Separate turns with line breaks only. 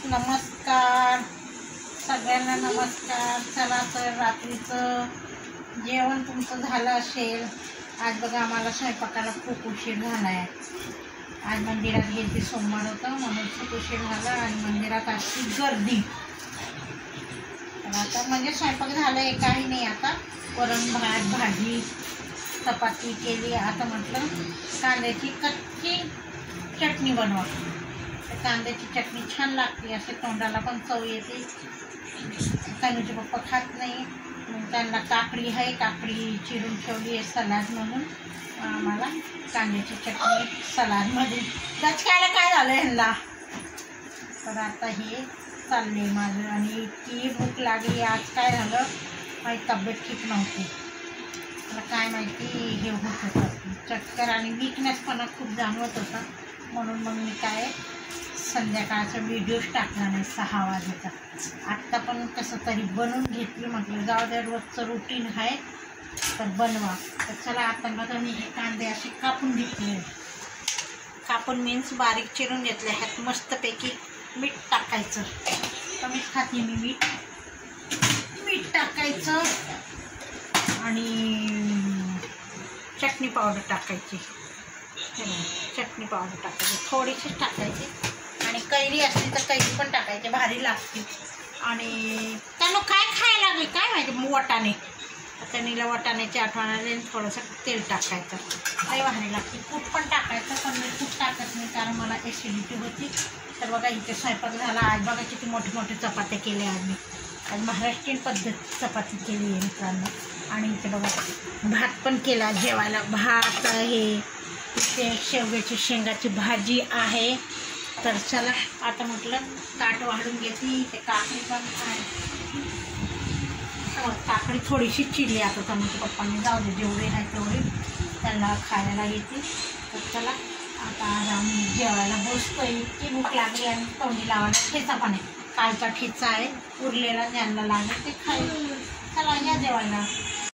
नमस्कार सगळ्यांना नमस्कार। चला तर रात्रीचं जेवण तुमचं झालं असेल। आज बघा आम्हाला स्वयंपाकाला खूप उशीर झाला आहे। आज मंदिरात गेली, सोमवार होता म्हणून खूप उशीर झाला आणि मंदिरात अशी गर्दी। तर आता म्हणजे स्वयंपाक झाला आहे, काही नाही, आता वरण भात भाजी चपाती केली। आता म्हटलं कांद्याची कच्ची चटणी बनवा। कांद्याची चटणी छान लागते, असे तोंडाला पण चव येते। कानूचे पप्पा खात नाही, त्यांना काकडी आहे, काकडी चिरून ठेवली आहे सलाड म्हणून। आम्हाला कांद्याची चटणी सलाडमध्ये गचकायला काय झालं ह्यांना। तर आता हे चालले माझं आणि इतकी भूक लागली। आज काय झालं, माझी तब्येत ठीक नव्हती, मला काय माहिती हे होत होतं, चक्कर आणि वीकनेसपणा खूप जाणवत होता। म्हणून मग मी काय संध्याकाळचा व्हिडिओज टाकला नाही 6 वाजेचा। आत्ता पण कसं तरी बनवून घेतली, म्हटलं जाऊ द्या, रोजचं रुटीन आहे तर बनवा। तर चला आता बघा मी हे कांदे असे कापून घेतले, कापून मीन्स बारीक चिरून घेतले ह्यात मस्तपैकी मीठ टाकायचं। कमीच खाते मी मीठ टाकायचं आणि चटणी पावडर टाकायची, चटणी पावडर टाकायची थोडीशीच टाकायची आणि कैरी असली तर कैरी पण टाकायची, भारी लागते। आणि त्यांना काय खायला लागले काय माहिती, वाटाणे, त्यांनीला वाटाण्याची आठवण आली आणि थोडंसं तेल टाकायचं, काही भारी लागते। तूप पण टाकायचं, पण मी तूप टाकत नाही कारण मला ॲसिडिटी होती। तर बघा इथे स्वयंपाक झाला। आज बघा किती मोठे मोठे चपात्या केल्या आज मी, आज महाराष्ट्रीयन पद्धत चपाती केली आहे मित्रांनो। आणि इथे बघा भात पण केला जेवायला, भात आहे, इथे शेवग्याची शेंगाची भाजी आहे। तर चला आता म्हटलं ताट वाढून घेतली, इथे काकडी पण आहे, काकडी थोडीशी चिरली आता तनुच्या पप्पांनी, जाऊ दे जेवढे आहे तेवढे त्यांना खायला येते। तर चला आता आम्ही जेवायला बसतो, इतकी भूक लागली आणि तोंडी लावायला ठेचा पण आहे, कालचा ठेचा आहे उरलेला, ज्यांना लागेल ते खाईल। चला या जेवायला।